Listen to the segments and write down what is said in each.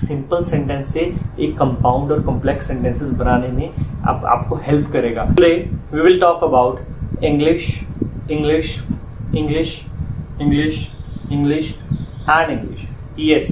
Simple sentence से एक compound और कॉम्प्लेक्स सेंटेंसेस बनाने में आपको हेल्प करेगा। Today we will talk about English, English, English, English, English and English. Yes,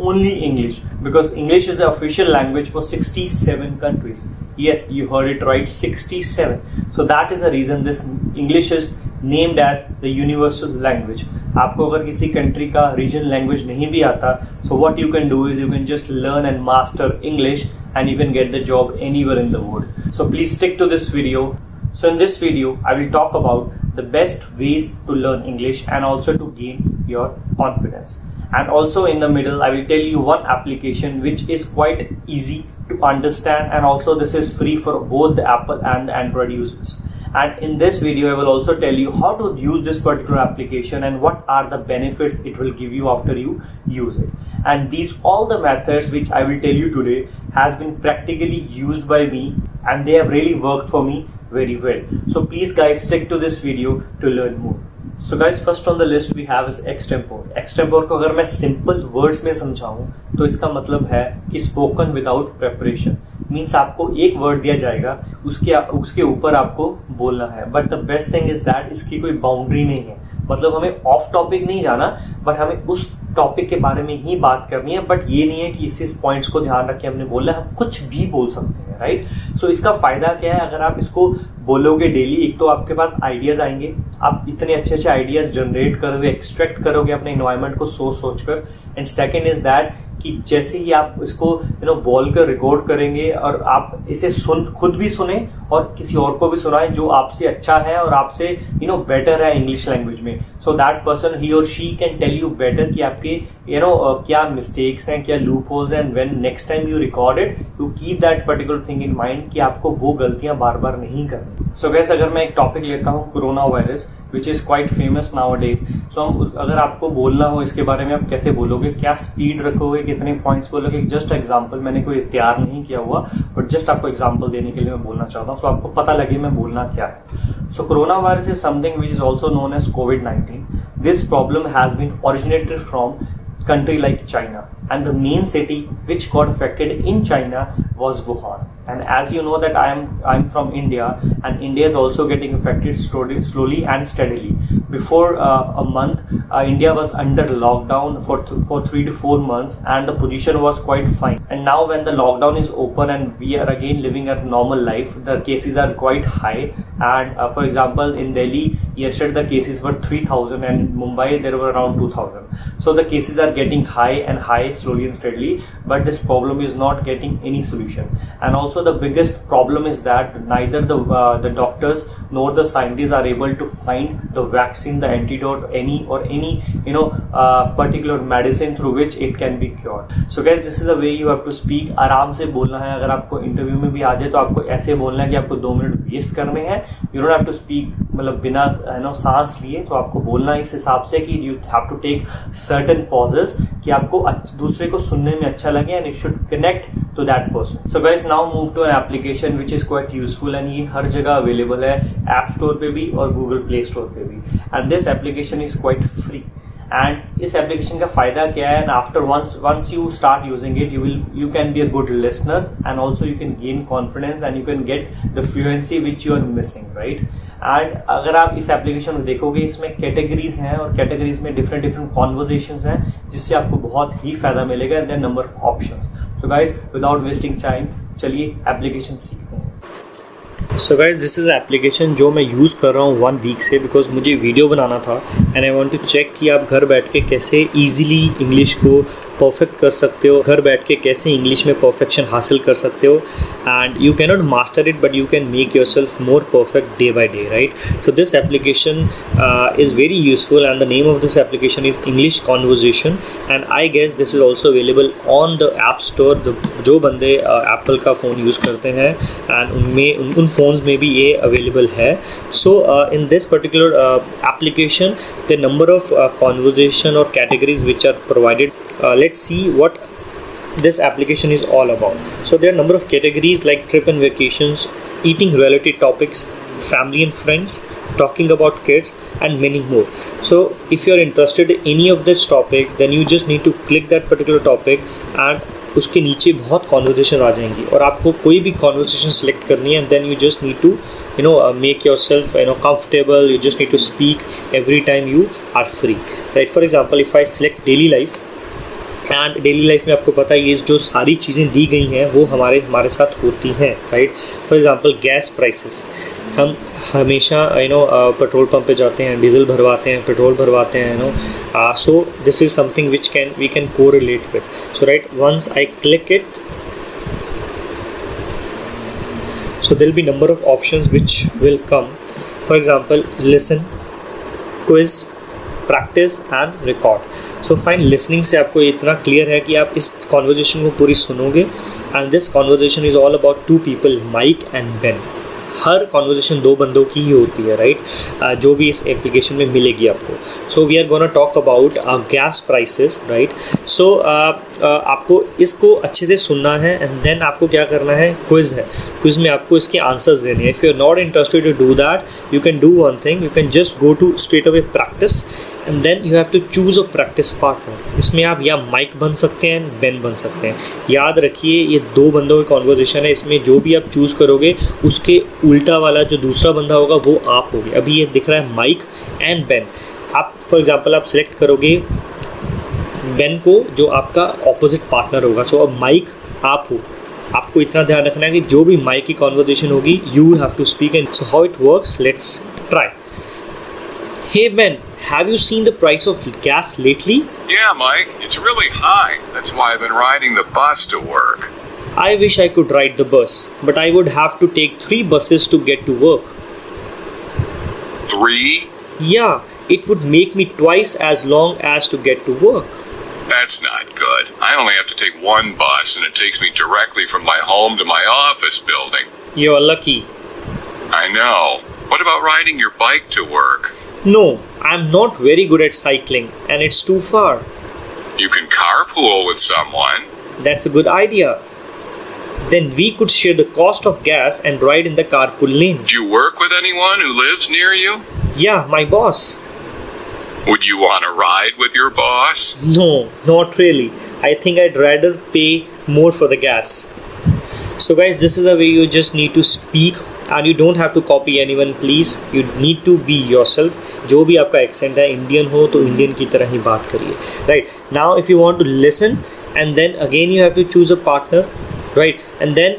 only English, because English is the official language for 67 countries. Yes, you heard it right, 67. So that is the reason this English is named as the universal language. आपको अगर किसी country का regional language नहीं भी आता, so what you can do is you can just learn and master English and you can get the job anywhere in the world. So please stick to this video. So in this video, I will talk about the best ways to learn English and also to gain your confidence. And also in the middle, I will tell you one application which is quite easy to understand, and also this is free for both the Apple and the Android users. And in this video, I will also tell you how to use this particular application and what are the benefits it will give you after you use it. And these all the methods which I will tell you today has been practically used by me and they have really worked for me very well. So please guys, stick to this video to learn more. So guys, first on the list we have is Extempore. Extempore को अगर मैं simple words में समझाऊं तो इसका मतलब है कि spoken without preparation. मीन्स आपको एक वर्ड दिया जाएगा, उसके ऊपर आपको बोलना है. But the best thing is that इसकी कोई बाउंड्री नहीं है. मतलब हमें ऑफ टॉपिक नहीं जाना, बट हमें उस टॉपिक के बारे में ही बात करनी है. बट ये नहीं है कि इस पॉइंट्स को ध्यान रख के हमने बोलना है, हम कुछ भी बोल सकते हैं, राइट. सो इसका फायदा क्या है, अगर आप इसको बोलोगे डेली, एक तो आपके पास आइडियाज आएंगे, आप इतने अच्छे अच्छे आइडियाज जनरेट करोगे, एक्सट्रैक्ट करोगे अपने एनवायरमेंट को सोच कर. एंड सेकेंड इज दैट कि जैसे ही आप इसको बोल कर रिकॉर्ड करेंगे और आप इसे खुद भी सुने और किसी और को भी सुनाएं जो आपसे अच्छा है और आपसे बेटर है इंग्लिश लैंग्वेज में. सो दैट पर्सन ही और she can tell you better कि आपके क्या मिस्टेक्स हैं, क्या लूप होल्स हैं. When next time you record it, you keep that particular thing in mind कि आपको वो गलतियां बार बार नहीं करनी. सो गाइस, अगर मैं एक टॉपिक लेता हूँ corona virus, which is quite famous nowadays. So हम अगर आपको बोलना हो इसके बारे में, आप कैसे बोलोगे, क्या स्पीड रखोगे, कितने पॉइंट्स बोलोगे. जस्ट एग्जांपल, मैंने कोई तैयार नहीं किया हुआ, बट जस्ट आपको एग्जांपल देने के लिए मैं बोलना चाहता हूँ, सो आपको पता लगे मैं बोलना क्या है. So corona virus is something which is also known as COVID-19. This problem has been originated from country like China, and the main city which got affected in China was Wuhan. And as you know that I'm from India, and India is also getting affected slowly and steadily. Before a month, India was under lockdown for 3 to 4 months, and the position was quite fine. And now when the lockdown is open and we are again living a normal life, the cases are quite high. And for example, in Delhi yesterday the cases were 3,000, and in Mumbai there were around 2,000. So the cases are getting high and high slowly and steadily, but this problem is not getting any solution. And also the biggest problem is that neither the doctors nor the scientists are able to find the vaccine, the antidote, any particular medicine through which it can be cured. So guys, this is the way you have to speak. आराम से बोलना है. अगर आपको interview में भी आ जाए तो आपको ऐसे बोलना है कि आपको 2 मिनट वेस्ट करने हैं. You don't have to speak मतलब बिना सांस लिए. तो आपको बोलना इस हिसाब से कि you have to take certain pauses कि आपको दूसरे को सुनने में अच्छा लगे, and you should connect to that person. So guys, now move to an application which is quite useful, and ये हर जगह अवेलेबल है, ऐप स्टोर पे भी और गूगल प्ले स्टोर पे भी. And this application is quite free. And इस एप्लीकेशन का फायदा क्या है, and after once you start using it, you can be a good listener, and also you can gain confidence, and you can get the fluency which you are missing, right. And अगर आप इस application में देखोगे, इसमें categories हैं और categories में different conversations हैं, जिससे आपको बहुत ही फायदा मिलेगा. And then number of options. So guys, without wasting time, चलिए एप्लीकेशन सीखते हैं. So guys, this is application जो मैं यूज़ कर रहा हूँ 1 वीक से, बिकॉज मुझे वीडियो बनाना था and I want to check कि आप घर बैठ के कैसे ईजिली इंग्लिश को परफेक्ट कर सकते हो, घर बैठ के कैसे इंग्लिश में परफेक्शन हासिल कर सकते हो. And you cannot master it, but you can make yourself more perfect day by day, right. So this application is very useful, and the name of this application is English conversation. And I guess this is also available on the app store. जो बंदे Apple का phone use करते हैं, and उनमें उन phones में भी ये अवेलेबल है. So in this particular application the number of conversation और categories which are provided. Let's see what this application is all about. So there are a number of categories like trip and vacations, eating related topics, family and friends, talking about kids, and many more. So if you are interested in any of this topic, then you just need to click that particular topic, and उसके नीचे बहुत conversation आ जाएंगी और आपको कोई भी conversation select करनी है, then you just need to make yourself comfortable. You just need to speak every time you are free, right? For example, if I select daily life, and daily life में आपको पता है ये जो सारी चीज़ें दी गई हैं वो हमारे साथ होती हैं, right? For example gas prices, हम हमेशा पेट्रोल पंप पे जाते हैं, डीजल भरवाते हैं, पेट्रोल भरवाते हैं, so this is something which we can correlate with. So right, once I click it, so there will be number of options which will come. For example, listen, quiz, practice and record. So fine, listening से आपको इतना clear है कि आप इस conversation को पूरी सुनोगे, and this conversation is all about two people, Mike and Ben. Her conversation दो बंदों की ही होती है, राइट? जो भी इस एप्लीकेशन में मिलेगी आपको. So we are gonna talk about gas prices, right? So आपको इसको अच्छे से सुनना है एंड देन आपको क्या करना है, क्विज है. क्विज में आपको इसके आंसर्स देने हैं. If you are not interested to do that, you can do one thing, you can just go to straight away practice and then you have to choose a practice partner. इसमें आप या mic बन सकते हैं, Ben बन सकते हैं. याद रखिए ये दो बंदों की कॉन्वर्जेशन है, इसमें जो भी आप चूज़ करोगे उसके उल्टा वाला जो दूसरा बंदा होगा वो आप होगे. अभी ये दिख रहा है माइक एंड बेन. आप फॉर एग्जांपल आप सिलेक्ट करोगे बेन को जो आपका ऑपोजिट पार्टनर होगा. सो अब माइक आप हो. आपको इतना ध्यान रखना है कि जो भी माइक की कॉन्वर्जेशन होगी you have to speak. And so how it works, let's try. Hey Ben, have you seen the price of gas lately? Yeah, Mike, it's really high. That's why I've been riding the bus to work. I wish I could ride the bus, but I would have to take 3 buses to get to work. 3? Yeah, it would make me twice as long as to get to work. That's not good. I only have to take 1 bus and it takes me directly from my home to my office building. You're lucky. I know. What about riding your bike to work? No, I'm not very good at cycling and it's too far. You can carpool with someone. That's a good idea. Then we could share the cost of gas and ride in the carpool lane. Do you work with anyone who lives near you? Yeah, my boss. Would you want to ride with your boss? No, not really. I think I'd rather pay more for the gas. So guys, this is the way you just need to speak. And you don't have to copy anyone, please. You need to be yourself. जो भी आपका accent है, Indian हो तो Indian की तरह ही बात करिए, right? Now if you want to listen and then again you have to choose a partner, right? And then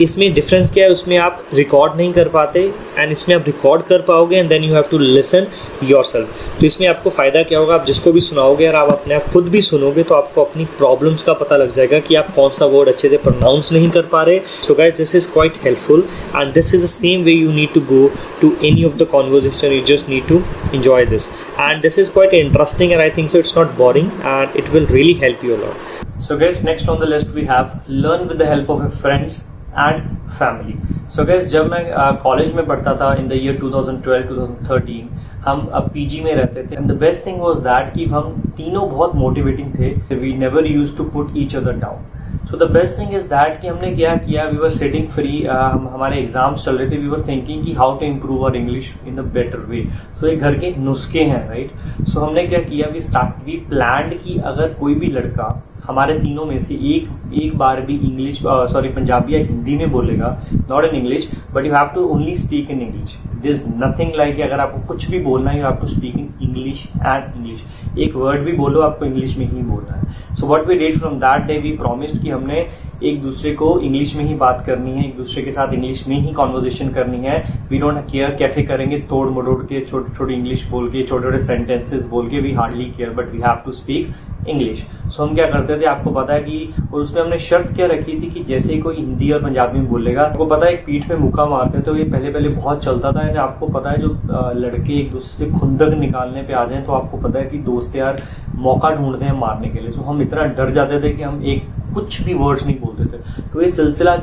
इसमें डिफरेंस क्या है, उसमें आप रिकॉर्ड नहीं कर पाते एंड इसमें आप रिकॉर्ड कर पाओगे and then you have to listen yourself. तो इसमें आपको फ़ायदा क्या होगा, आप जिसको भी सुनाओगे और आप अपने आप खुद भी सुनोगे तो आपको अपनी प्रॉब्लम्स का पता लग जाएगा कि आप कौन सा वर्ड अच्छे से प्रोनाउंस नहीं कर पा रहे. So guys, this is quite helpful and this is the same way you need to go to any of the conversation. You just need to enjoy this and this is quite interesting and I think so it's not boring and it will really help you a lot. So guys, next on the list we have learn with the help of your friends and family. So guys, जब मैं college में पढ़ता था in the year 2012-2013, हम अब PG में रहते थे and the best thing was that कि हम तीनों बहुत मोटिवेटिंग थे. We never used to put each other down. So the best thing is that कि हमने क्या किया, we were sitting free, हमारे एग्जाम्स चल रहे थे, we were thinking कि how to improve our English in a better way. So ये घर के नुस्खे हैं, right? So हमने क्या किया, we planned कि अगर कोई भी लड़का हमारे तीनों में से एक बार भी पंजाबी या हिंदी में बोलेगा, not in English, but you have to only speak in English. This nothing like अगर आपको कुछ भी बोलना है, you have to speak in English and English. एक वर्ड भी बोलो आपको इंग्लिश में ही बोलना है. So what we did from that day, we promised कि हमने एक दूसरे को इंग्लिश में ही बात करनी है, एक दूसरे के साथ इंग्लिश में ही कॉन्वर्जेशन करनी है. वी डोंट केयर कैसे करेंगे, तोड़ मरोड़ के, छोटे छोटे इंग्लिश बोल के, छोटे छोटे सेंटेंसेस बोल के, we hardly care, but we have to speak English. So हम क्या करते थे, आपको पता है कि, और उसमें हमने शर्त क्या रखी थी कि जैसे ही कोई हिंदी और पंजाबी में बोलेगा, आपको पता है एक पीठ पे मुक्का मारते थे, तो ये पहले बहुत चलता था. आपको पता है जो लड़के एक दूसरे से खुंदक निकालने पे आ जाए तो आपको पता है कि दोस्त यार मौका ढूंढते हैं मारने के लिए. तो हम इतना डर जाते थे कि हम एक कुछ भी वर्ड्स नहीं बोलते थे. तो ये सिलसिला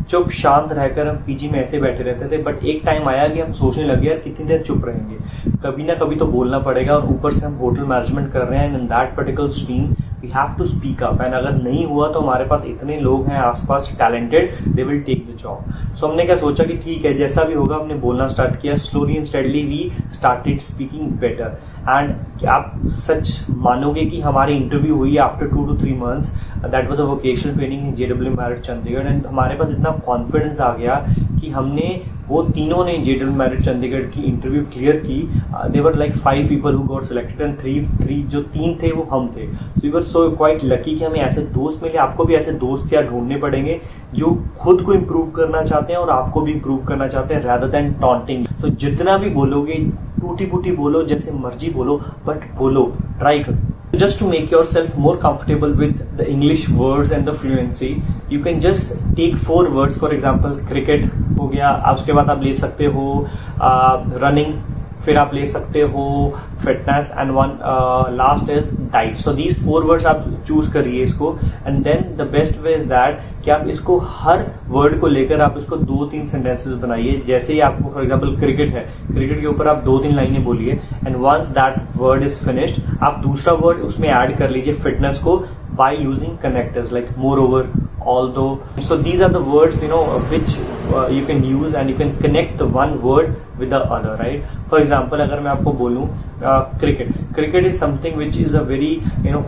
चुप शांत रहकर हम पीजी में ऐसे बैठे रहते थे. बट एक टाइम आया कि हम सोचने लगे यार कितनी देर चुप रहेंगे, कभी ना कभी तो बोलना पड़ेगा. और ऊपर से हम होटल मैनेजमेंट कर रहे हैं and in that particular stream we have to speak up. And अगर नहीं हुआ तो हमारे पास इतने लोग हैं आसपास talented, they will take the job. So हमने क्या सोचा कि ठीक है जैसा भी होगा, हमने बोलना स्टार्ट किया. Slowly and steadily we started speaking better and आप सच मानोगे कि हमारी इंटरव्यू हुई after 2 to 3 months, that was a vocational training इन JW Marriott चंडीगढ़, एंड हमारे पास इतना कॉन्फिडेंस आ गया कि हमने वो तीनों ने JW Marriott चंडीगढ़ की इंटरव्यू क्लियर की. देवर like 5 people who got selected and 3 जो 3 थे वो हम थे. So we were so quite lucky कि हमें ऐसे दोस्त मिले. आपको भी ऐसे दोस्त यार ढूंढने पड़ेंगे जो खुद को इम्प्रूव करना चाहते हैं और आपको भी इम्प्रूव करना चाहते हैं, rather than taunting. तो जितना भी बोलोगे टूटी फूटी बोलो, जैसे मर्जी बोलो, बट बोलो, ट्राई करो. Just to make yourself more comfortable with the English words and the fluency, you can just take 4 words. For example, cricket हो गया, आप उसके बाद आप ले सकते हो running, फिर आप ले सकते हो fitness, and one last is diet. So these 4 words आप चूज करिए इसको, and then the best way is that कि आप इसको हर वर्ड को लेकर आप इसको 2-3 सेंटेंसेस बनाइए. जैसे ही आपको फॉर एग्जांपल क्रिकेट है, क्रिकेट के ऊपर आप 2-3 लाइनें बोलिए, and once that word is finished आप दूसरा वर्ड उसमें ऐड कर लीजिए फिटनेस को by using connectors like moreover, although. So these are the words which you can use, and you can connect the one word with the other, right? For example, अगर मैं आपको बोलूं cricket is something which is a very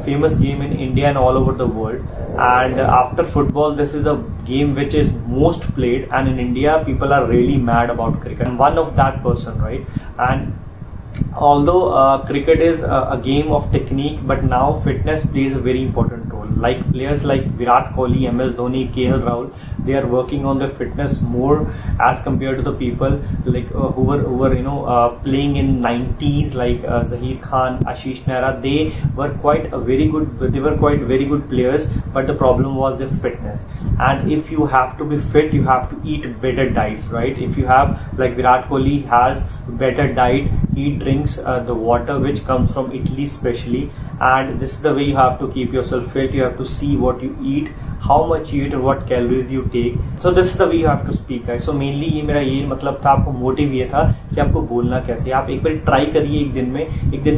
famous game in India and all over the world, and after football this is a game which is most played, and in India people are really mad about cricket. I'm one of that person, right? And although cricket is a game of technique, but now fitness plays a very important role. Like players like Virat Kohli, MS Dhoni, KL Rahul, they are working on their fitness more as compared to the people like who were playing in 90s, like Zaheer Khan, Ashish Nehra. They were quite very good players, but the problem was their fitness. And if you have to be fit, you have to eat better diets, right? If you have, like Virat Kohli has better diet, he drinks the water which comes from Italy especially, and this is the way you have to keep yourself fit. You have to see what you eat, how much you eat, and what calories you take. So this is the way you have to speak, guys. So mainly ये मेरा ये मतलब था, आपको motive ये था कि आपको बोलना कैसे. आप एक बार ट्राई करिए, एक दिन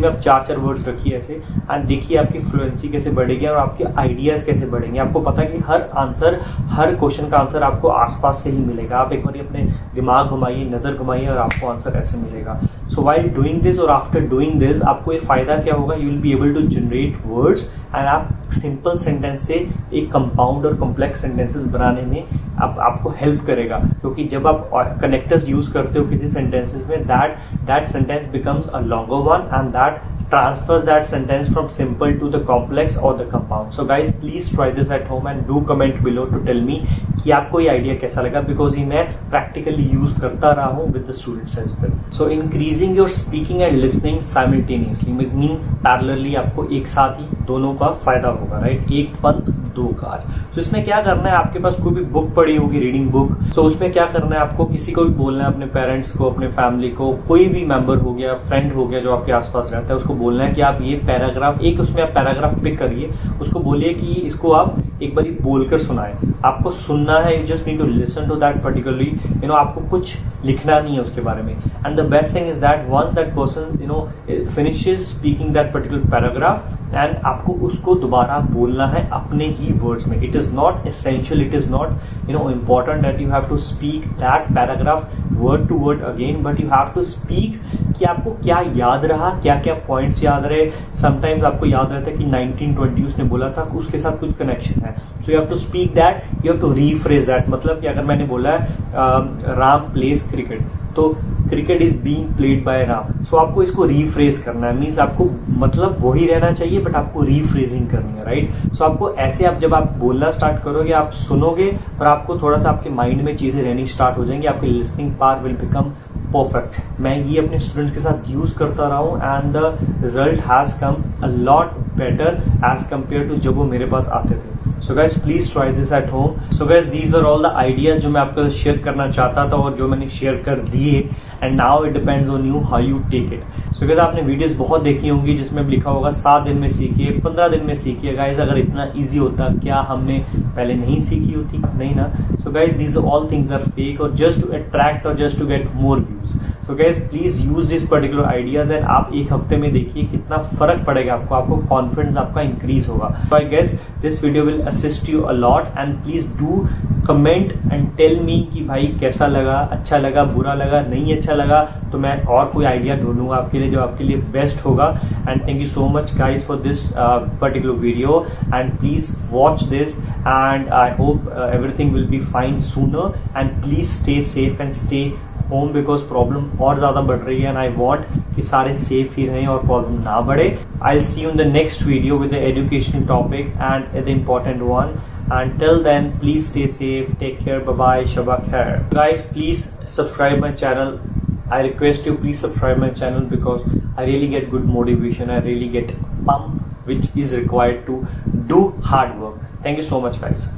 में आप 4-4 वर्ड्स रखिए ऐसे, एंड देखिए आपकी फ्लुएंसी कैसे बढ़ेगी और आपके आइडियाज कैसे बढ़ेंगे. आपको पता है कि हर क्वेश्चन का आंसर आपको आसपास से ही मिलेगा. आप एक बार अपने दिमाग घुमाइए, नजर घुमाइए, और आपको आंसर ऐसे मिलेगा. सो while doing this or after doing this, आपको ये फायदा क्या होगा, you will be able to generate words, and आप सिंपल सेंटेंस से एक कंपाउंड और कॉम्प्लेक्स सेंटेंसेस बनाने में आपको हेल्प करेगा. क्योंकि जब आप कनेक्टर्स यूज करते हो किसी सेंटेंसेस में, that sentence becomes a longer one, and that transfers that sentence from simple to the complex or the compound. So guys, please try this at home and do comment below to tell me कि आपको ये idea कैसा लगा, because ये मैं practically use करता रहा हूँ with the students as well. So increasing your speaking and listening simultaneously means parallelly आपको एक साथ ही दोनों का फायदा होगा, राइट? एक पंथ दो काज. तो इसमें क्या करना है, आपके पास कोई भी बुक पड़ी होगी, रीडिंग बुक, तो उसमें क्या करना है, आपको किसी को भी बोलना है, अपने पेरेंट्स को, अपने फैमिली को, कोई भी मेंबर हो गया, फ्रेंड हो गया जो आपके आसपास रहता है, उसको बोलना है कि आप ये पैराग्राफ, एक उसमें आप पैराग्राफ पिक करिए, उसको बोलिए कि इसको आप एक बार बोलकर सुनाए. आपको सुनना है, you just need to listen to that particularly, आपको कुछ लिखना नहीं है उसके बारे में. And the best thing is that once that person finishes speaking that particular paragraph, and आपको उसको दोबारा बोलना है अपने ही वर्ड्स में. It is not essential, it is not important that you have to speak that paragraph word to word again, but you have to speak कि आपको क्या याद रहा, क्या क्या पॉइंट्स याद रहे. समटाइम्स आपको याद रहता है कि 1920 उसने बोला था, उसके साथ कुछ कनेक्शन है. So you have to speak that, you have to rephrase that. मतलब कि अगर मैंने बोला है राम प्लेज क्रिकेट, तो cricket is being played by Ram, so आपको इसको रीफ्रेज करना है. मीन्स आपको मतलब वही रहना चाहिए, बट आपको रीफ्रेजिंग करनी है, राइट? सो आपको ऐसे, आप जब आप बोलना स्टार्ट करोगे, आप सुनोगे और आपको थोड़ा सा आपके माइंड में चीजें रहनी स्टार्ट हो जाएंगी, आपकी listening power will become perfect. मैं ये अपने स्टूडेंट्स के साथ यूज करता रहा हूँ, and the result has come a lot better as compare to जब वो मेरे पास आते थे. So guys, please try this at home. So guys, these were all the ideas जो मैं आपके साथ शेयर करना चाहता था और जो मैंने शेयर कर दिए. And now it depends on you how you take it. So guys, आपने वीडियोस बहुत देखी होंगी जिसमें लिखा होगा 7 दिन में सीखिए, 15 दिन में सीखिए. गाइज, अगर इतना इजी होता क्या हमने पहले नहीं सीखी होती? नहीं ना. So guys, these all things are fake or just to attract or just to get more views. So guys please use this particular ideas and आप एक हफ्ते में देखिए कितना फर्क पड़ेगा आपको कॉन्फिडेंस आपका इंक्रीज होगा. So I guess this video will assist you a lot and please do comment and tell me कि भाई कैसा लगा, अच्छा लगा, बुरा लगा, नहीं अच्छा लगा, तो मैं और कोई आइडिया ढूंढूंगा आपके लिए जो आपके लिए बेस्ट होगा. And thank you so much guys for this particular video and please watch this and I hope everything will be fine sooner and please stay safe and stay home because problem और ज्यादा बढ़ रही है and I want कि सारे safe ही रहें और problem ना बढ़े. I'll see you in the next video with the educational topic and the important one. Until then, please stay safe, take care, bye bye, Shabba Khair. Guys, please subscribe my channel. I request you please subscribe my channel because I really get good motivation. I really get pump which is required to do hard work. Thank you so much guys.